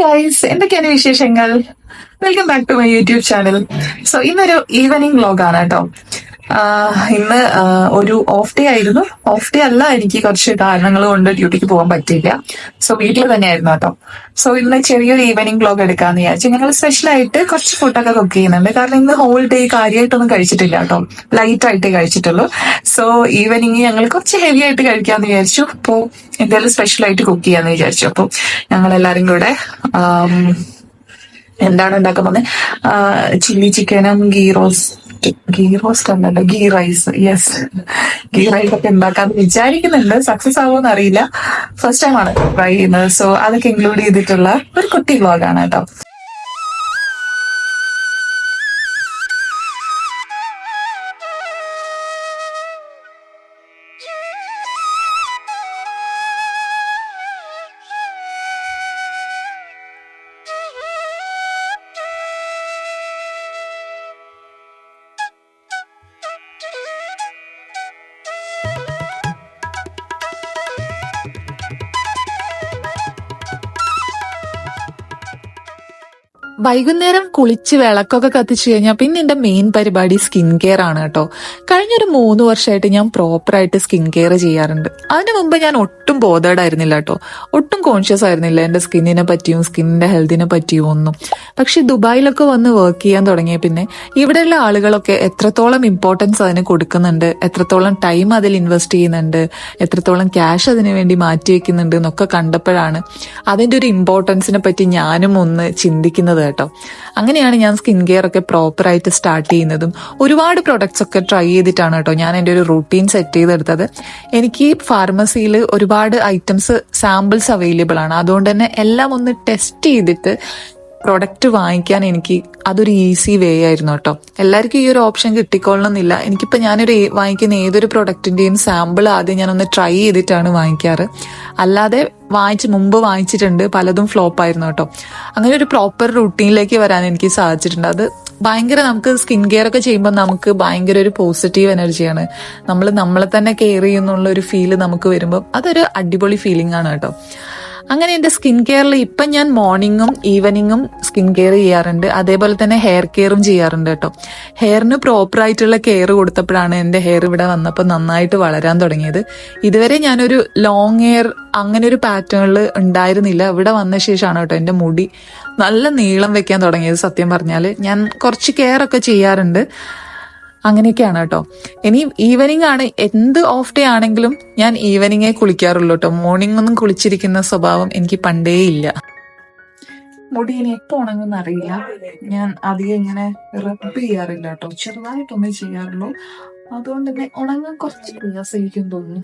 Guys, എന്തൊക്കെയാണ് വിശേഷങ്ങൾ? Welcome back to my YouTube channel. So ഇന്നൊരു ഈവനിങ് വ്ലോഗാണ് കേട്ടോ. ഇന്ന് ഒരു ഓഫ് ഡേ ആയിരുന്നു. ഓഫ് ഡേ അല്ല, എനിക്ക് കുറച്ച് കാരണങ്ങൾ കൊണ്ട് ഡ്യൂട്ടിക്ക് പോകാൻ പറ്റില്ല. സോ വീട്ടിൽ തന്നെയായിരുന്നു കേട്ടോ. സോ ഇന്ന് ചെറിയൊരു ഈവനിങ് വ്ലോഗ് എടുക്കാന്ന് വിചാരിച്ചു. ഞങ്ങൾ സ്പെഷ്യൽ ആയിട്ട് കുറച്ച് ഫുഡൊക്കെ കുക്ക് ചെയ്യുന്നുണ്ട്. കാരണം ഇന്ന് ഹോൾ ഡേ കാര്യമായിട്ടൊന്നും കഴിച്ചിട്ടില്ല കേട്ടോ. ലൈറ്റ് ആയിട്ടേ കഴിച്ചിട്ടുള്ളൂ. സോ ഈവനിങ് ഞങ്ങൾ കുറച്ച് ഹെവി ആയിട്ട് കഴിക്കാന്ന് വിചാരിച്ചു. അപ്പോൾ എന്തെങ്കിലും സ്പെഷ്യൽ ആയിട്ട് കുക്ക് ചെയ്യാന്ന് വിചാരിച്ചു. അപ്പോൾ ഞങ്ങൾ എല്ലാരും കൂടെ എന്താണ് ഉണ്ടാക്കാൻ പോകുന്നത്? ചില്ലി ചിക്കനും ഗീ റോസ്റ്റ് അല്ലല്ലോ, ghee rice. Yes, ghee rice ഒക്കെ ഉണ്ടാക്കാന്ന് വിചാരിക്കുന്നുണ്ട്. സക്സസ് ആവുമെന്ന് അറിയില്ല. ഫസ്റ്റ് ടൈം ആണ് ട്രൈ ചെയ്യുന്നത്. സോ അതൊക്കെ ഇൻക്ലൂഡ് ചെയ്തിട്ടുള്ള ഒരു കുട്ടി വ്ലോഗാണ് കേട്ടോ. വൈകുന്നേരം കുളിച്ച് വിളക്കൊക്കെ കത്തിച്ചു കഴിഞ്ഞാൽ പിന്നെ എന്റെ മെയിൻ പരിപാടി സ്കിൻ കെയർ ആണ് കേട്ടോ. കഴിഞ്ഞൊരു 3 വർഷമായിട്ട് ഞാൻ പ്രോപ്പറായിട്ട് സ്കിൻ കെയർ ചെയ്യാറുണ്ട്. അതിനു മുമ്പ് ഞാൻ ഒട്ടും ബോധേഡ് ആയിരുന്നില്ല കേട്ടോ. ഒട്ടും കോൺഷ്യസ് ആയിരുന്നില്ല എന്റെ സ്കിന്നിനെ പറ്റിയും സ്കിന്നിന്റെ ഹെൽത്തിനെ പറ്റിയും ഒന്നും. പക്ഷെ ദുബായിലൊക്കെ വന്ന് വർക്ക് ചെയ്യാൻ തുടങ്ങിയ പിന്നെ ഇവിടെയുള്ള ആളുകളൊക്കെ എത്രത്തോളം ഇമ്പോർട്ടൻസ് അതിന് കൊടുക്കുന്നുണ്ട്, എത്രത്തോളം ടൈം അതിൽ ഇൻവെസ്റ്റ് ചെയ്യുന്നുണ്ട്, എത്രത്തോളം ക്യാഷ് അതിനു വേണ്ടി മാറ്റി വെക്കുന്നുണ്ട് എന്നൊക്കെ കണ്ടപ്പോഴാണ് അതിന്റെ ഒരു ഇമ്പോർട്ടൻസിനെ പറ്റി ഞാനും ഒന്ന് ചിന്തിക്കുന്നത് കേട്ടോ. അങ്ങനെയാണ് ഞാൻ സ്കിൻ കെയർ ഒക്കെ പ്രോപ്പറായിട്ട് സ്റ്റാർട്ട് ചെയ്യുന്നതും ഒരുപാട് പ്രൊഡക്ട്സ് ഒക്കെ ട്രൈ ചെയ്തിട്ടാണ് കേട്ടോ ഞാൻ എൻ്റെ ഒരു റൂട്ടീൻ സെറ്റ് ചെയ്തെടുത്തത്. എനിക്ക് ഫാർമസിയിൽ ഒരുപാട് ഐറ്റംസ് സാമ്പിൾസ് അവൈലബിൾ ആണ്. അതുകൊണ്ട് തന്നെ എല്ലാം ഒന്ന് ടെസ്റ്റ് ചെയ്തിട്ട് പ്രൊഡക്റ്റ് വാങ്ങിക്കാൻ എനിക്ക് അതൊരു ഈസി വേ ആയിരുന്നു കേട്ടോ. എല്ലാവർക്കും ഈ ഒരു ഓപ്ഷൻ കിട്ടിക്കൊള്ളണമെന്നില്ല. എനിക്കിപ്പോൾ ഞാനൊരു വാങ്ങിക്കുന്ന ഏതൊരു പ്രൊഡക്റ്റിന്റെയും സാമ്പിൾ ആദ്യം ഞാനൊന്ന് ട്രൈ ചെയ്തിട്ടാണ് വാങ്ങിക്കാറ്. അല്ലാതെ മുമ്പ് വാങ്ങിച്ചിട്ടുണ്ട്, പലതും ഫ്ലോപ്പ് ആയിരുന്നു കേട്ടോ. അങ്ങനെ ഒരു പ്രോപ്പർ റൂട്ടീനിലേക്ക് വരാൻ എനിക്ക് സാധിച്ചിട്ടുണ്ട്. അത് ഭയങ്കര, നമുക്ക് സ്കിൻ കെയർ ഒക്കെ ചെയ്യുമ്പോൾ നമുക്ക് ഭയങ്കര ഒരു പോസിറ്റീവ് എനർജിയാണ്. നമ്മൾ നമ്മളെ തന്നെ കെയർ ചെയ്യുന്നുള്ള ഒരു ഫീല് നമുക്ക് വരുമ്പോൾ അതൊരു അടിപൊളി ഫീലിംഗ് ആണ് കേട്ടോ. അങ്ങനെ എന്റെ സ്കിൻ കെയറിൽ ഇപ്പം ഞാൻ മോർണിംഗും ഈവനിങ്ങും സ്കിൻ കെയർ ചെയ്യാറുണ്ട്. അതേപോലെ തന്നെ ഹെയർ കെയറും ചെയ്യാറുണ്ട് കേട്ടോ. ഹെയറിന് പ്രോപ്പർ ആയിട്ടുള്ള കെയർ കൊടുത്തപ്പോഴാണ് എന്റെ ഹെയർ ഇവിടെ വന്നപ്പോൾ നന്നായിട്ട് വളരാൻ തുടങ്ങിയത്. ഇതുവരെ ഞാനൊരു ലോങ് ഹെയർ അങ്ങനെ ഒരു പാറ്റേണിൽ ഉണ്ടായിരുന്നില്ല. ഇവിടെ വന്ന ശേഷമാണ് കേട്ടോ എന്റെ മുടി നല്ല നീളം വെക്കാൻ തുടങ്ങിയത്. സത്യം പറഞ്ഞാല് ഞാൻ കുറച്ച് കെയർ ഒക്കെ ചെയ്യാറുണ്ട്. അങ്ങനെയൊക്കെയാണ് കേട്ടോ. ഇനി ഈവനിങ് ആണ്, എന്ത് ഓഫ് ഡേ ആണെങ്കിലും ഞാൻ ഈവനിങ്ങേ കുളിക്കാറുള്ളൂ കേട്ടോ. മോർണിംഗ് ഒന്നും കുളിച്ചിരിക്കുന്ന സ്വഭാവം എനിക്ക് പണ്ടേ ഇല്ല. മുടി ഇനി എപ്പോ ഉണങ്ങുന്ന അറിയില്ല. ഞാൻ അധികം ഇങ്ങനെ റബ്ബ് ചെയ്യാറില്ല കേട്ടോ. ചെറുതായിട്ടൊന്നേ ചെയ്യാറുള്ളൂ. അതുകൊണ്ട് തന്നെ ഉണങ്ങാൻ കുറച്ച് പ്രയാസമായിരിക്കും തോന്നുന്നു.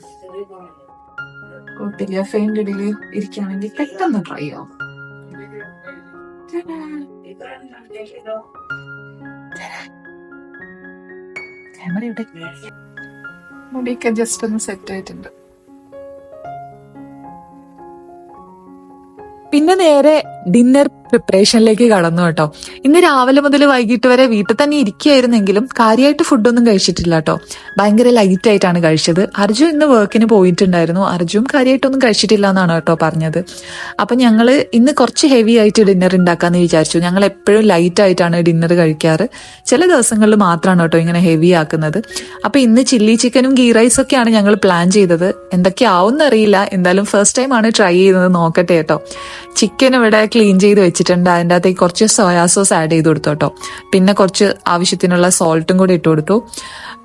കുഴപ്പമില്ല, ഫെയിൻ്റെ ഇടയിൽ ഇരിക്കുകയാണെങ്കിൽ പെട്ടെന്ന് ട്രൈ ആവും. മുടിയൊക്കെ ജസ്റ്റ് ഒന്ന് സെറ്റ് ആയിട്ടുണ്ട്. പിന്നെ നേരെ ഡിന്നർ പ്രിപ്പറേഷനിലേക്ക് കടന്നു കേട്ടോ. ഇന്ന് രാവിലെ മുതൽ വൈകിട്ട് വരെ വീട്ടിൽ തന്നെ ഇരിക്കുകയായിരുന്നെങ്കിലും കാര്യമായിട്ട് ഫുഡൊന്നും കഴിച്ചിട്ടില്ല കേട്ടോ. ഭയങ്കര ലൈറ്റ് ആയിട്ടാണ് കഴിച്ചത്. അർജു ഇന്ന് വർക്കിന് പോയിട്ടുണ്ടായിരുന്നു. അർജുവും കാര്യമായിട്ടൊന്നും കഴിച്ചിട്ടില്ല എന്നാണ് കേട്ടോ പറഞ്ഞത്. അപ്പൊ ഞങ്ങള് ഇന്ന് കുറച്ച് ഹെവി ആയിട്ട് ഡിന്നർ ഉണ്ടാക്കാന്ന് വിചാരിച്ചു. ഞങ്ങൾ എപ്പോഴും ലൈറ്റ് ആയിട്ടാണ് ഡിന്നർ കഴിക്കാറ്. ചില ദിവസങ്ങളിൽ മാത്രമാണ് കേട്ടോ ഇങ്ങനെ ഹെവി ആക്കുന്നത്. അപ്പൊ ഇന്ന് ചില്ലി ചിക്കനും ഗീ റൈസ് ഒക്കെയാണ് ഞങ്ങൾ പ്ലാൻ ചെയ്തത്. എന്തൊക്കെയാവും അറിയില്ല. എന്തായാലും ഫസ്റ്റ് ടൈം ആണ് ട്രൈ ചെയ്യുന്നത്. നോക്കട്ടെ കേട്ടോ. ചിക്കൻ ഇവിടെ ക്ലീൻ ചെയ്ത് വെച്ചിട്ടുണ്ട്. അതിൻ്റെ അകത്തേക്ക് കുറച്ച് സോയാ സോസ് ആഡ് ചെയ്ത് കൊടുത്തു കേട്ടോ. പിന്നെ കുറച്ച് ആവശ്യത്തിനുള്ള സോൾട്ടും കൂടി ഇട്ട് കൊടുത്തു.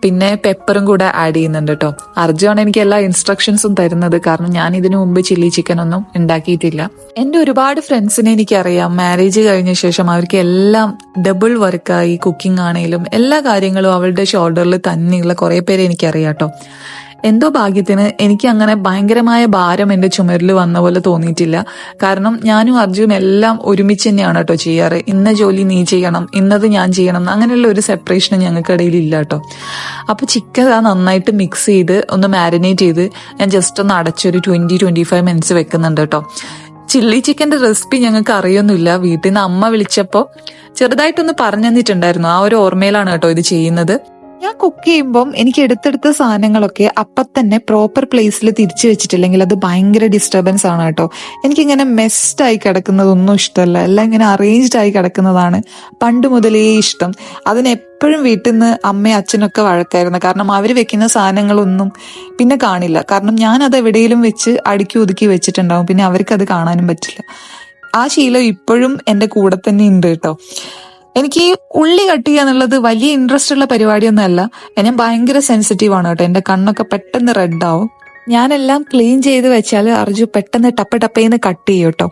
പിന്നെ പെപ്പറും കൂടെ ആഡ് ചെയ്യുന്നുണ്ട് കേട്ടോ. അർജുനാണ് എനിക്ക് എല്ലാ ഇൻസ്ട്രക്ഷൻസും തരുന്നത്. കാരണം ഞാൻ ഇതിനു മുമ്പ് ചില്ലി ചിക്കൻ ഒന്നും ഉണ്ടാക്കിയിട്ടില്ല. എന്റെ ഒരുപാട് ഫ്രണ്ട്സിനെ എനിക്കറിയാം. മാരേജ് കഴിഞ്ഞ ശേഷം അവർക്ക് എല്ലാം ഡബിൾ വർക്കായി. കുക്കിംഗ് ആണെങ്കിലും എല്ലാ കാര്യങ്ങളും അവളുടെ ഷോൾഡറിൽ തന്നെയുള്ള കുറെ പേരെ എനിക്കറിയാം കേട്ടോ. എന്തോ ഭാഗ്യത്തിന് എനിക്ക് അങ്ങനെ ഭയങ്കരമായ ഭാരം എന്റെ ചുമരിൽ വന്ന പോലെ തോന്നിയിട്ടില്ല. കാരണം ഞാനും അർജുനും എല്ലാം ഒരുമിച്ച് തന്നെയാണ് കേട്ടോ ചെയ്യാറ്. ഇന്ന ജോലി നീ ചെയ്യണം, ഇന്നത് ഞാൻ ചെയ്യണം, അങ്ങനെയുള്ള ഒരു സെപ്പറേഷനും ഞങ്ങൾക്കിടയിൽ ഇല്ല കേട്ടോ. അപ്പൊ ചിക്കൻ നന്നായിട്ട് മിക്സ് ചെയ്ത് ഒന്ന് മാരിനേറ്റ് ചെയ്ത് ഞാൻ ജസ്റ്റ് ഒന്ന് അടച്ചൊരു 20-25 മിനിറ്റ്സ് വെക്കുന്നുണ്ട് കേട്ടോ. ചില്ലി ചിക്കന്റെ റെസിപ്പി ഞങ്ങൾക്ക് അറിയൊന്നുമില്ല. വീട്ടിൽ നിന്ന് അമ്മ വിളിച്ചപ്പോൾ ചെറുതായിട്ടൊന്ന് പറഞ്ഞു തന്നിട്ടുണ്ടായിരുന്നു. ആ ഒരു ഓർമ്മയിലാണ് കേട്ടോ ഇത് ചെയ്യുന്നത്. ഞാൻ കുക്ക് ചെയ്യുമ്പം എനിക്ക് എടുത്തെടുത്ത സാധനങ്ങളൊക്കെ അപ്പം തന്നെ പ്രോപ്പർ പ്ലേസിൽ തിരിച്ചു വെച്ചിട്ടില്ലെങ്കിൽ അത് ഭയങ്കര ഡിസ്റ്റർബൻസ് ആണ് കേട്ടോ. എനിക്കിങ്ങനെ മെസ്ഡ് ആയി കിടക്കുന്നതൊന്നും ഇഷ്ടമല്ല. എല്ലാം ഇങ്ങനെ അറേഞ്ച്ഡ് ആയി കിടക്കുന്നതാണ് പണ്ട് മുതലേ ഇഷ്ടം. അതിനെപ്പോഴും വീട്ടിൽ നിന്ന് അമ്മയും അച്ഛനൊക്കെ വഴക്കായിരുന്നു. കാരണം അവർ വെക്കുന്ന സാധനങ്ങളൊന്നും പിന്നെ കാണില്ല. കാരണം ഞാനത് എവിടെയെങ്കിലും വെച്ച് അടുക്കി ഒതുക്കി വെച്ചിട്ടുണ്ടാവും. പിന്നെ അവർക്കത് കാണാനും പറ്റില്ല. ആ ശീലം ഇപ്പോഴും എൻ്റെ കൂടെ തന്നെ ഉണ്ട് കേട്ടോ. എനിക്ക് ഈ ഉള്ളി കട്ട് ചെയ്യുക എന്നുള്ളത് വലിയ ഇൻട്രസ്റ്റ് ഉള്ള പരിപാടിയൊന്നും അല്ല. ഞാൻ ഭയങ്കര സെൻസിറ്റീവ് ആണ് കേട്ടോ. എന്റെ കണ്ണൊക്കെ പെട്ടെന്ന് റെഡ് ആവും. ഞാനെല്ലാം ക്ലീൻ ചെയ്ത് വെച്ചാൽ അർജു പെട്ടെന്ന് ടപ്പേന്ന് കട്ട് ചെയ്യും കേട്ടോ.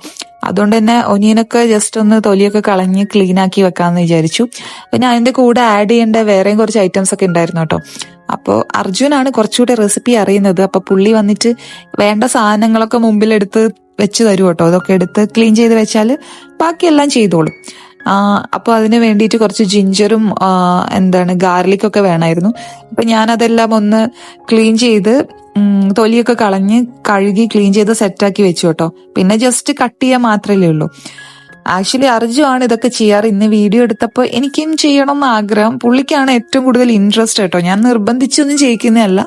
അതുകൊണ്ട് തന്നെ ഒനിയനൊക്കെ ജസ്റ്റ് ഒന്ന് തൊലിയൊക്കെ കളഞ്ഞ് ക്ലീൻ ആക്കി വെക്കാമെന്ന് വിചാരിച്ചു. പിന്നെ അതിന്റെ കൂടെ ആഡ് ചെയ്യേണ്ട വേറെയും കുറച്ച് ഐറ്റംസ് ഒക്കെ ഉണ്ടായിരുന്നു കേട്ടോ. അപ്പോൾ അർജുനാണ് കുറച്ചുകൂടെ റെസിപ്പി അറിയുന്നത്. അപ്പൊ പുള്ളി വന്നിട്ട് വേണ്ട സാധനങ്ങളൊക്കെ മുമ്പിലെടുത്ത് വെച്ച് തരും കേട്ടോ. അതൊക്കെ എടുത്ത് ക്ലീൻ ചെയ്ത് വെച്ചാൽ ബാക്കിയെല്ലാം ചെയ്തോളും. അപ്പൊ അതിന് വേണ്ടിയിട്ട് കുറച്ച് ജിഞ്ചറും ഗാർലിക്കൊക്കെ വേണമായിരുന്നു. അപ്പൊ ഞാനതെല്ലാം ഒന്ന് ക്ലീൻ ചെയ്ത് തൊലിയൊക്കെ കളഞ്ഞ് കഴുകി ക്ലീൻ ചെയ്ത് സെറ്റാക്കി വെച്ചു കേട്ടോ. പിന്നെ ജസ്റ്റ് കട്ട് ചെയ്യാൻ മാത്രമേ ഉള്ളൂ. ആക്ച്വലി അർജു ആണ് ഇതൊക്കെ ചെയ്യാറ്. ഇന്ന് വീഡിയോ എടുത്തപ്പോൾ എനിക്കും ചെയ്യണം എന്ന് ആഗ്രഹം. പുള്ളിക്കാണ് ഏറ്റവും കൂടുതൽ ഇൻട്രസ്റ്റ് കേട്ടോ. ഞാൻ നിർബന്ധിച്ചൊന്നും ചെയ്യിക്കുന്നതല്ല.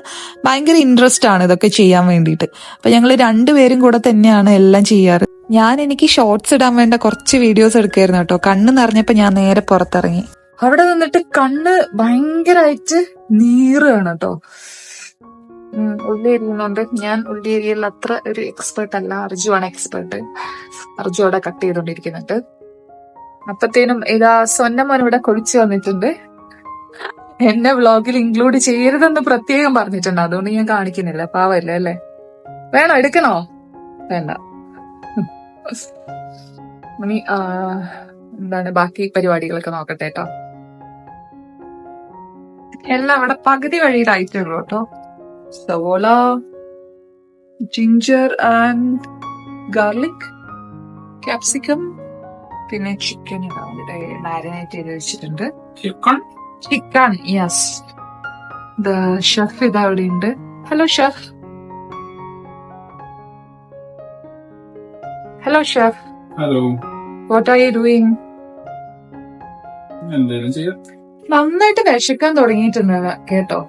ഭയങ്കര ഇൻട്രസ്റ്റ് ആണ് ഇതൊക്കെ ചെയ്യാൻ വേണ്ടിയിട്ട്. അപ്പൊ ഞങ്ങൾ രണ്ടുപേരും കൂടെ തന്നെയാണ് എല്ലാം ചെയ്യാറ്. എനിക്ക് ഷോർട്സ് ഇടാൻ വേണ്ട കുറച്ച് വീഡിയോസ് എടുക്കായിരുന്നു കേട്ടോ. കണ്ണ് നിറഞ്ഞപ്പോ ഞാൻ നേരെ പുറത്തിറങ്ങി. അവിടെ നിന്നിട്ട് കണ്ണ് ഭയങ്കരമായിട്ട് നീറുകയാണ് കേട്ടോ. ഉള്ളി എരിയുന്നുണ്ട്. ഞാൻ ഉള്ളി എരിയൽ അത്ര ഒരു എക്സ്പേർട്ട് അല്ല. അർജു ആണ് എക്സ്പേർട്ട്. അർജു അവിടെ കട്ട് ചെയ്തോണ്ടിരിക്കുന്നുണ്ട്. അപ്പത്തേനും ഇതാ സ്വന്തം ഇവിടെ കൊഴിച്ചു വന്നിട്ടുണ്ട്. എന്നെ വ്ളോഗിൽ ഇൻക്ലൂഡ് ചെയ്യരുതെന്ന് പ്രത്യേകം പറഞ്ഞിട്ടുണ്ട്. അതുകൊണ്ട് ഞാൻ കാണിക്കുന്നില്ല. പാവല്ലേ അല്ലേ? വേണോ? എടുക്കണോ? വേണ്ട. ഇനി ബാക്കി പരിപാടികളൊക്കെ നോക്കട്ടെ കേട്ടോ. എല്ലാം അവിടെ പകുതി വഴിയിലായിട്ടുള്ളൂ കേട്ടോ. സവോള, ജിഞ്ചർ ആൻഡ് ഗാർലിക്, ക്യാപ്സിക്കം, പിന്നെ ചിക്കൻ ഇവിടെ മാരിനേറ്റ് ചെയ്ത് വെച്ചിട്ടുണ്ട്. Chicken yes. ഷെഫ് ഇതാ അവിടെ ഉണ്ട്. Hello chef. Hello, chef. Hello. What are you doing? എന്തേലും ചെയ്യാം. നന്നായിട്ട് വിശക്കാൻ തുടങ്ങിയിട്ടുണ്ട് കേട്ടോ.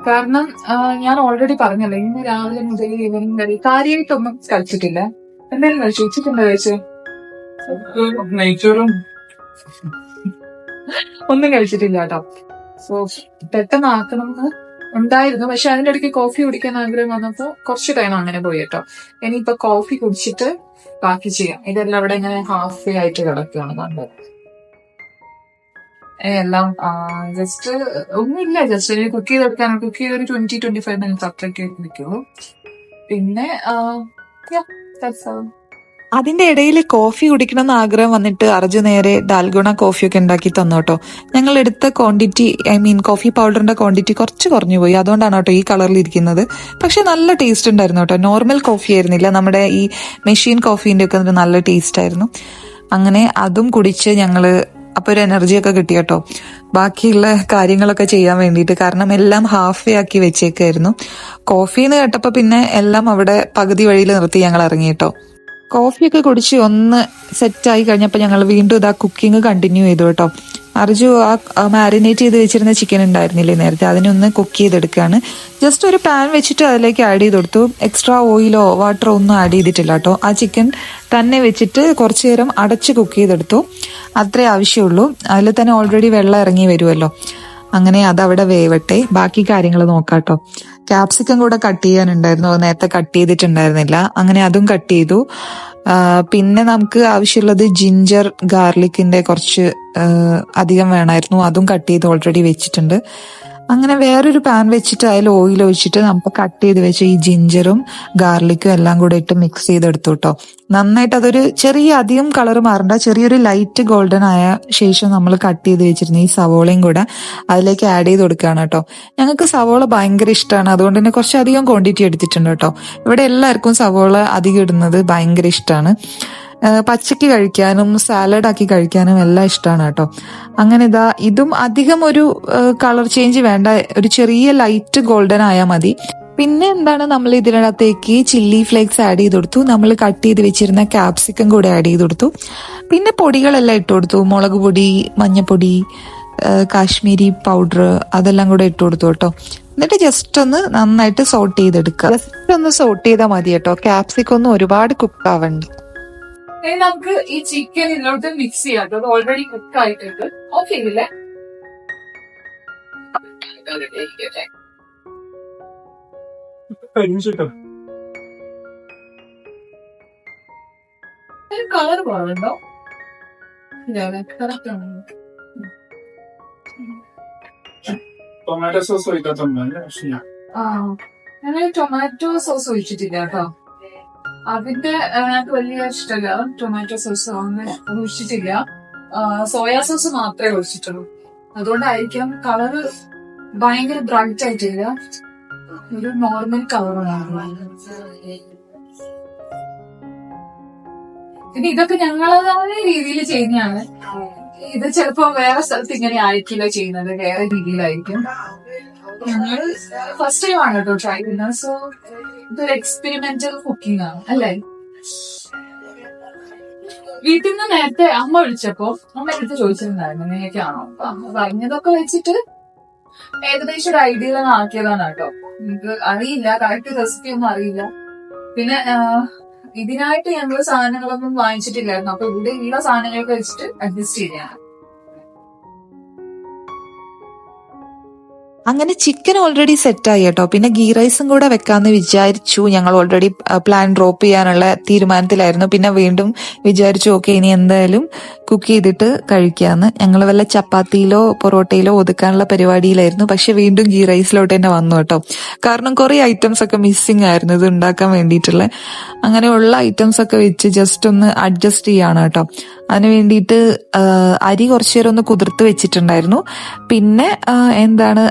കാരണം ഞാൻ ഓൾറെഡി പറഞ്ഞല്ലോ, ഇന്ന് രാവിലെ മുതൽ ഈവനിങ് വരെ കാര്യമായിട്ടൊന്നും കഴിച്ചിട്ടില്ല. എന്തായാലും കഴിച്ചു. ഉച്ചയ്ക്കെന്താ കഴിച്ചു? നെയ്ച്ചോറും ഒന്നും കഴിച്ചിട്ടില്ല കേട്ടോ. സോ പെട്ടെന്ന് ആക്കണമെന്ന് ഉണ്ടായിരുന്നു. പക്ഷെ അതിന്റെ ഇടയ്ക്ക് കോഫി കുടിക്കാൻ ആഗ്രഹം വന്നപ്പോ കുറച്ച് ടൈം അങ്ങനെ പോയി കേട്ടോ. ഇനിയിപ്പൊ കോഫി കുടിച്ചിട്ട് ബാക്കി ചെയ്യാം. ഇതെല്ലാം ഇവിടെ ഇങ്ങനെ ഹാഫ് ആയിട്ട് കിടക്കുകയാണ് കണ്ടത്. എല്ലാം ജസ്റ്റ് ഒന്നുമില്ല. ജസ്റ്റ് കുക്ക് ചെയ്തെടുക്കാൻ കുക്ക് ചെയ്ത് ഒരു 20-25 മിനിറ്റ്സ് അത്രയ്ക്ക് നിൽക്കുള്ളൂ. പിന്നെ അതിന്റെ ഇടയിൽ കോഫി കുടിക്കണം എന്ന് ആഗ്രഹം വന്നിട്ട് അർജു നേരെ ഡാൽഗുണ കോഫിയൊക്കെ ഉണ്ടാക്കി തന്നു കേട്ടോ. ഞങ്ങൾ എടുത്ത ക്വാണ്ടിറ്റി കോഫി പൗഡറിന്റെ ക്വാണ്ടിറ്റി കുറച്ച് കുറഞ്ഞു പോയി. അതുകൊണ്ടാണ് കേട്ടോ ഈ കളറിൽ ഇരിക്കുന്നത്. പക്ഷെ നല്ല ടേസ്റ്റ് ഉണ്ടായിരുന്നു കേട്ടോ. നോർമൽ കോഫി ആയിരുന്നില്ല, നമ്മുടെ ഈ മെഷീൻ കോഫീന്റെ ഒക്കെ നല്ല ടേസ്റ്റ് ആയിരുന്നു. അങ്ങനെ അതും കുടിച്ച് ഞങ്ങള് അപ്പൊ ഒരു എനർജിയൊക്കെ കിട്ടി കേട്ടോ ബാക്കിയുള്ള കാര്യങ്ങളൊക്കെ ചെയ്യാൻ വേണ്ടിയിട്ട്. കാരണം എല്ലാം ഹാഫ് വേ ആക്കി വെച്ചേക്കായിരുന്നു. കോഫിന്ന് കേട്ടപ്പോ പിന്നെ എല്ലാം അവിടെ പകുതി വഴിയിൽ നിർത്തി ഞങ്ങൾ ഇറങ്ങി കേട്ടോ. കോഫിയൊക്കെ കുടിച്ച് ഒന്ന് സെറ്റായി കഴിഞ്ഞപ്പോൾ ഞങ്ങൾ വീണ്ടും ഇതാ കുക്കിംഗ് കണ്ടിന്യൂ ചെയ്തു കേട്ടോ. അർജു ആ മാരിനേറ്റ് ചെയ്ത് വെച്ചിരുന്ന ചിക്കൻ ഉണ്ടായിരുന്നില്ലേ നേരത്തെ, അതിനൊന്ന് കുക്ക് ചെയ്തെടുക്കുകയാണ്. ജസ്റ്റ് ഒരു പാൻ വെച്ചിട്ട് അതിലേക്ക് ആഡ് ചെയ്ത് കൊടുത്തു. എക്സ്ട്രാ ഓയിലോ വാട്ടറോ ഒന്നും ആഡ് ചെയ്തിട്ടില്ല കേട്ടോ. ആ ചിക്കൻ തന്നെ വെച്ചിട്ട് കുറച്ചു നേരം അടച്ച് കുക്ക് ചെയ്തെടുത്തു. അത്രേ ആവശ്യമുള്ളൂ. അതിൽ തന്നെ ഓൾറെഡി വെള്ളം ഇറങ്ങി വരുമല്ലോ. അങ്ങനെ അതവിടെ വേവട്ടെ, ബാക്കി കാര്യങ്ങൾ നോക്കാട്ടോ. ക്യാപ്സിക്കം കൂടെ കട്ട് ചെയ്യാനുണ്ടായിരുന്നു, നേരത്തെ കട്ട് ചെയ്തിട്ടുണ്ടായിരുന്നില്ല. അങ്ങനെ അതും കട്ട് ചെയ്തു. പിന്നെ നമുക്ക് ആവശ്യമുള്ളത് ജിഞ്ചർ ഗാർലിക്കിന്റെ കുറച്ച് അധികം വേണമായിരുന്നു, അതും കട്ട് ചെയ്ത് ഓൾറെഡി വെച്ചിട്ടുണ്ട്. അങ്ങനെ വേറൊരു പാൻ വെച്ചിട്ട് അതിൽ ഓയിൽ ഒഴിച്ചിട്ട് നമുക്ക് കട്ട് ചെയ്ത് വെച്ച ഈ ജിഞ്ചറും ഗാർലിക്കും എല്ലാം കൂടെ ഇട്ട് മിക്സ് ചെയ്തെടുത്തു കേട്ടോ. നന്നായിട്ട് അതൊരു ചെറിയ അധികം കളർ മാറണ്ട, ചെറിയൊരു ലൈറ്റ് ഗോൾഡൻ ആയ ശേഷം നമ്മൾ കട്ട് ചെയ്ത് വെച്ചിരുന്ന ഈ സവോളയും കൂടെ അതിലേക്ക് ആഡ് ചെയ്ത് കൊടുക്കുകയാണ് കേട്ടോ. ഞങ്ങൾക്ക് സവോള ഭയങ്കര ഇഷ്ടമാണ്, അതുകൊണ്ട് തന്നെ കുറച്ചധികം ക്വാണ്ടിറ്റി എടുത്തിട്ടുണ്ട് കേട്ടോ. ഇവിടെ എല്ലാവർക്കും സവോള അധികം ഇടുന്നത് ഭയങ്കര ഇഷ്ടമാണ്. പച്ചക്ക് കഴിക്കാനും സാലഡ് ആക്കി കഴിക്കാനും എല്ലാം ഇഷ്ടമാണ് കേട്ടോ. അങ്ങനെ ഇതും അധികം ഒരു കളർ ചേഞ്ച് വേണ്ട, ഒരു ചെറിയ ലൈറ്റ് ഗോൾഡൻ ആയാൽ മതി. പിന്നെ നമ്മൾ ഇതിനകത്തേക്ക് ചില്ലി ഫ്ലേക്സ് ആഡ് ചെയ്ത് കൊടുത്തു. നമ്മൾ കട്ട് ചെയ്ത് വെച്ചിരുന്ന ക്യാപ്സിക്കം കൂടെ ആഡ് ചെയ്ത് കൊടുത്തു. പിന്നെ പൊടികളെല്ലാം ഇട്ട് കൊടുത്തു. മുളക് പൊടി, മഞ്ഞപ്പൊടി, കാശ്മീരി പൗഡർ അതെല്ലാം കൂടെ ഇട്ട് കൊടുത്തു കേട്ടോ. എന്നിട്ട് ജസ്റ്റ് ഒന്ന് നന്നായിട്ട് സോട്ട് ചെയ്തെടുക്കുക. ജസ്റ്റ് ഒന്ന് സോട്ട് ചെയ്താൽ മതി കേട്ടോ, ക്യാപ്സിക്കം ഒന്നും ഒരുപാട് കുക്ക് ആവണ്ട. നമുക്ക് ഈ ചിക്കൻ ഇതിലോട്ട് മിക്സ് ചെയ്യാം. അത് ഓൾറെഡി കുക്ക് ആയിട്ടുണ്ട്. ഓക്കെ ഇല്ലേ? കളർ കുറവുണ്ടോ? കറക്റ്റ് ആണ്. ടൊമാറ്റോ സോസ് ഒഴിക്കാത്തല്ലേ? ഞങ്ങൾ ടൊമാറ്റോ സോസ് ഒഴിച്ചിട്ടില്ല കേട്ടോ. അതിന്റെ ഞങ്ങൾക്ക് വലിയ ഇഷ്ടമല്ല ടൊമാറ്റോ സോസ്, ഒന്നും ഒഴിച്ചിട്ടില്ല. സോയാ സോസ് മാത്രമേ ഒഴിച്ചിട്ടുള്ളൂ. അതുകൊണ്ടായിരിക്കും കളറ് ഭയങ്കര ബ്രൈറ്റ് ആയിട്ടില്ല, ഒരു നോർമൽ കളറാണ്. പിന്നെ ഇതൊക്കെ ഞങ്ങളതായ രീതിയിൽ ചെയ്യുന്നതാണ്. ഇത് ചിലപ്പോ വേറെ സ്ഥലത്ത് ഇങ്ങനെ ആയിരിക്കില്ല ചെയ്യുന്നത്, വേറെ രീതിയിലായിരിക്കും. ഞങ്ങൾ ഫസ്റ്റ് ടൈം ആണ് കേട്ടോ ട്രൈ ചെയ്യുന്നത്. സോ ഇതൊരു എക്സ്പെരിമെന്റൽ കുക്കിംഗ് ആണ് അല്ലേ? വീട്ടിൽ നിന്ന് നേരത്തെ അമ്മ വിളിച്ചപ്പോ അമ്മ എടുത്ത് ചോദിച്ചിട്ടുണ്ടായിരുന്നു ഇങ്ങനെയൊക്കെയാണോ. അപ്പൊ അമ്മ പറഞ്ഞതൊക്കെ വെച്ചിട്ട് ഏകദേശം ഒരു ഐഡിയ ആക്കിയതാണ് കേട്ടോ. എനിക്ക് അറിയില്ല, കറക്റ്റ് റെസിപ്പി ഒന്നും അറിയില്ല. പിന്നെ ഇതിനായിട്ട് ഞങ്ങൾ സാധനങ്ങളൊന്നും വാങ്ങിച്ചിട്ടില്ലായിരുന്നു. അപ്പൊ ഇവിടെ ഉള്ള സാധനങ്ങളൊക്കെ വെച്ചിട്ട് അഡ്ജസ്റ്റ് ചെയ്യാണ്. അങ്ങനെ ചിക്കൻ ഓൾറെഡി സെറ്റായി കേട്ടോ. പിന്നെ ഗീ റൈസും കൂടെ വെക്കാന്ന് വിചാരിച്ചു. ഞങ്ങൾ ഓൾറെഡി പ്ലാൻ ഡ്രോപ്പ് ചെയ്യാനുള്ള തീരുമാനത്തിലായിരുന്നു. പിന്നെ വീണ്ടും വിചാരിച്ചു ഓക്കെ ഇനി എന്തായാലും കുക്ക് ചെയ്തിട്ട് കഴിക്കാന്ന്. ഞങ്ങൾ വല്ല ചപ്പാത്തിയിലോ പൊറോട്ടയിലോ ഒതുക്കാനുള്ള പരിപാടിയിലായിരുന്നു. പക്ഷെ വീണ്ടും ഗീ റൈസിലോട്ട് തന്നെ വന്നു കേട്ടോ. കാരണം കുറെ ഐറ്റംസ് ഒക്കെ മിസ്സിംഗ് ആയിരുന്നു ഇത് ഉണ്ടാക്കാൻ വേണ്ടിയിട്ടുള്ള. അങ്ങനെയുള്ള ഐറ്റംസ് ഒക്കെ വെച്ച് ജസ്റ്റ് ഒന്ന് അഡ്ജസ്റ്റ് ചെയ്യാണ് കേട്ടോ. അതിന് വേണ്ടിയിട്ട് അരി കുറച്ചു നേരം ഒന്ന് കുതിർത്ത് വെച്ചിട്ടുണ്ടായിരുന്നു. പിന്നെ എന്താണ്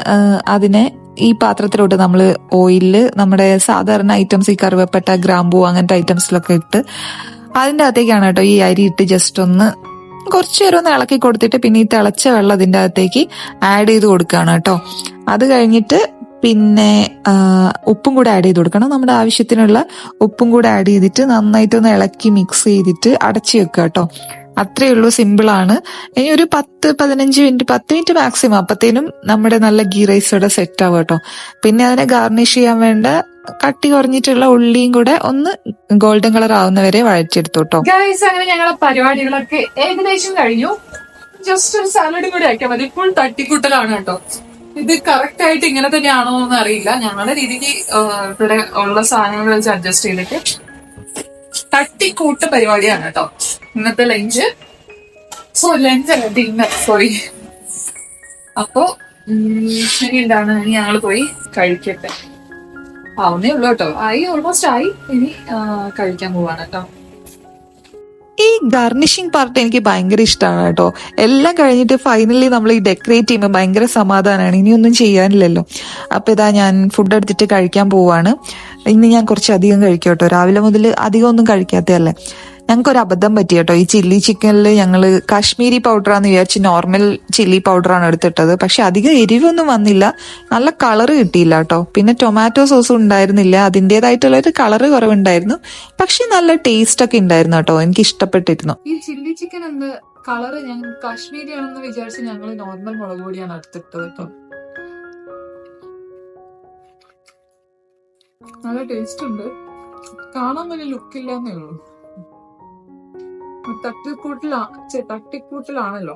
അതിനെ ഈ പാത്രത്തിലോട്ട് നമ്മൾ ഓയിലില് നമ്മുടെ സാധാരണ ഐറ്റംസ്, ഈ കറുവപ്പട്ട, ഗ്രാമ്പൂ അങ്ങനത്തെ ഐറ്റംസിലൊക്കെ ഇട്ട് അതിൻ്റെ അകത്തേക്കാണ് കേട്ടോ ഈ അരി ഇട്ട് ജസ്റ്റ് ഒന്ന് കുറച്ചു നേരം ഒന്ന് ഇളക്കി കൊടുത്തിട്ട് പിന്നെ ഈ തിളച്ച വെള്ളം അതിൻ്റെ അകത്തേക്ക് ആഡ് ചെയ്ത് കൊടുക്കുകയാണ് കേട്ടോ. അത് കഴിഞ്ഞിട്ട് പിന്നെ ഉപ്പും കൂടെ ആഡ് ചെയ്ത് കൊടുക്കണം. നമ്മുടെ ആവശ്യത്തിനുള്ള ഉപ്പും കൂടെ ആഡ് ചെയ്തിട്ട് നന്നായിട്ടൊന്ന് ഇളക്കി മിക്സ് ചെയ്തിട്ട് അടച്ചു വെക്കുക കേട്ടോ. അത്രയേ ഉള്ളൂ, സിമ്പിൾ ആണ്. ഇനി ഒരു 10-15 മിനിറ്റ്, 10 മിനിറ്റ് മാക്സിമം, അപ്പത്തേനും നമ്മുടെ നല്ല ഗീ റൈസ് ഇവിടെ സെറ്റ് ആവും കേട്ടോ. പിന്നെ അതിനെ ഗാർണിഷ് ചെയ്യാൻ വേണ്ട കട്ടി കുറഞ്ഞിട്ടുള്ള ഉള്ളിയും കൂടെ ഒന്ന് ഗോൾഡൻ കളർ ആവുന്നവരെ വഴച്ചെടുത്തു കേട്ടോ. ഗൈസ്, അങ്ങനെ ഞങ്ങളെ പരിപാടികളൊക്കെ ഏകദേശം കഴിഞ്ഞു. ജസ്റ്റ് ഒരു സാലഡ് കൂടി ആക്കിയാൽ മതി. ഫുൾ തട്ടിക്കൂട്ടലാണ് കേട്ടോ. ഇത് കറക്റ്റ് ആയിട്ട് ഇങ്ങനെ തന്നെയാണോ എന്ന് അറിയില്ല. ഞങ്ങളുടെ രീതിക്ക് ഇവിടെ ഉള്ള സാധനങ്ങൾ വെച്ച് അഡ്ജസ്റ്റ് ചെയ്തിട്ട് തട്ടിക്കൂട്ട് പരിപാടിയാണ് കേട്ടോ ഇന്നത്തെ ലഞ്ച്. ലഞ്ച് അല്ല, ഡിന്നർ, സോറി. അപ്പോ ഇനി എന്താണ്, ഇനി ഞങ്ങൾ പോയി കഴിക്കട്ടെ. ആവുന്നേ ഉള്ളൂ കേട്ടോ, ഓൾമോസ്റ്റ് ആയി. ഇനി കഴിക്കാൻ പോവാണ് കേട്ടോ. ഈ ഗാർണിഷിംഗ് പാർട്ട് എനിക്ക് ഭയങ്കര ഇഷ്ടമാണ് കേട്ടോ. എല്ലാം കഴിഞ്ഞിട്ട് ഫൈനലി നമ്മൾ ഈ ഡെക്കറേറ്റ് ചെയ്യുമ്പോൾ ഭയങ്കര സമാധാനമാണ്. ഇനിയൊന്നും ചെയ്യാനില്ലല്ലോ. അപ്പൊ ഇതാ ഞാൻ ഫുഡ് എടുത്തിട്ട് കഴിക്കാൻ പോവാണ്. ഇന്ന് ഞാൻ കുറച്ച് അധികം കഴിക്കും കേട്ടോ. രാവിലെ മുതൽ അധികം ഒന്നും കഴിക്കാത്തതല്ലേ. ഞങ്ങൾക്കൊരു അബദ്ധം പറ്റി കേട്ടോ. ഈ ചില്ലി ചിക്കനിൽ ഞങ്ങൾ കാശ്മീരി പൗഡറാന്ന് വിചാരിച്ച് നോർമൽ ചില്ലി പൗഡറാണ് എടുത്തിട്ടത്. പക്ഷെ അധികം എരിവൊന്നും വന്നില്ല, നല്ല കളറ് കിട്ടിയില്ല കേട്ടോ. പിന്നെ ടൊമാറ്റോ സോസും ഉണ്ടായിരുന്നില്ല, അതിൻ്റെതായിട്ടുള്ള ഒരു കളറ് കുറവുണ്ടായിരുന്നു. പക്ഷെ നല്ല ടേസ്റ്റ് ഒക്കെ ഉണ്ടായിരുന്നു കേട്ടോ, എനിക്ക് ഇഷ്ടപ്പെട്ടിരുന്നു. ഈ ചില്ലി ചിക്കൻ എന്ത് കളറ്, ഞങ്ങൾ കാശ്മീരി ആണെന്ന് വിചാരിച്ച് ഞങ്ങൾ നോർമൽ മുളക് പൊടിയാണ് എടുത്തിട്ടത് കേട്ടോ. നല്ല ടേസ്റ്റ് ഉണ്ട്, കാണാൻ വലിയ ലുക്കില്ലാന്നേ ഉള്ളൂ. തട്ടിക്കൂട്ടിലാണല്ലോ,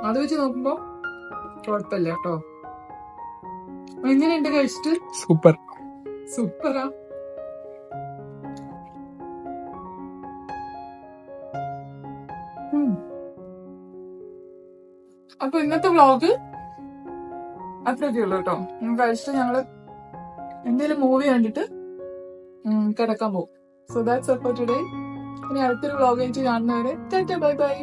അത് വെച്ച് നോക്കുമ്പോ കുഴപ്പമില്ല കേട്ടോ. എങ്ങനെയുണ്ട് കഴിച്ചിട്ട്? സൂപ്പറാ. അപ്പൊ ഇന്നത്തെ വ്ളോഗ് അത്രയൊക്കെ ഉള്ളു കേട്ടോ. കഴിച്ചിട്ട് ഞങ്ങള് എന്തെങ്കിലും മൂവി കണ്ടിട്ട് കിടക്കാൻ പോകും. So that's all for today. ഇനി അടുത്തൊരു വ്ളോഗ് എനിക്ക് കാണുന്നവരെ ബൈ ബൈ.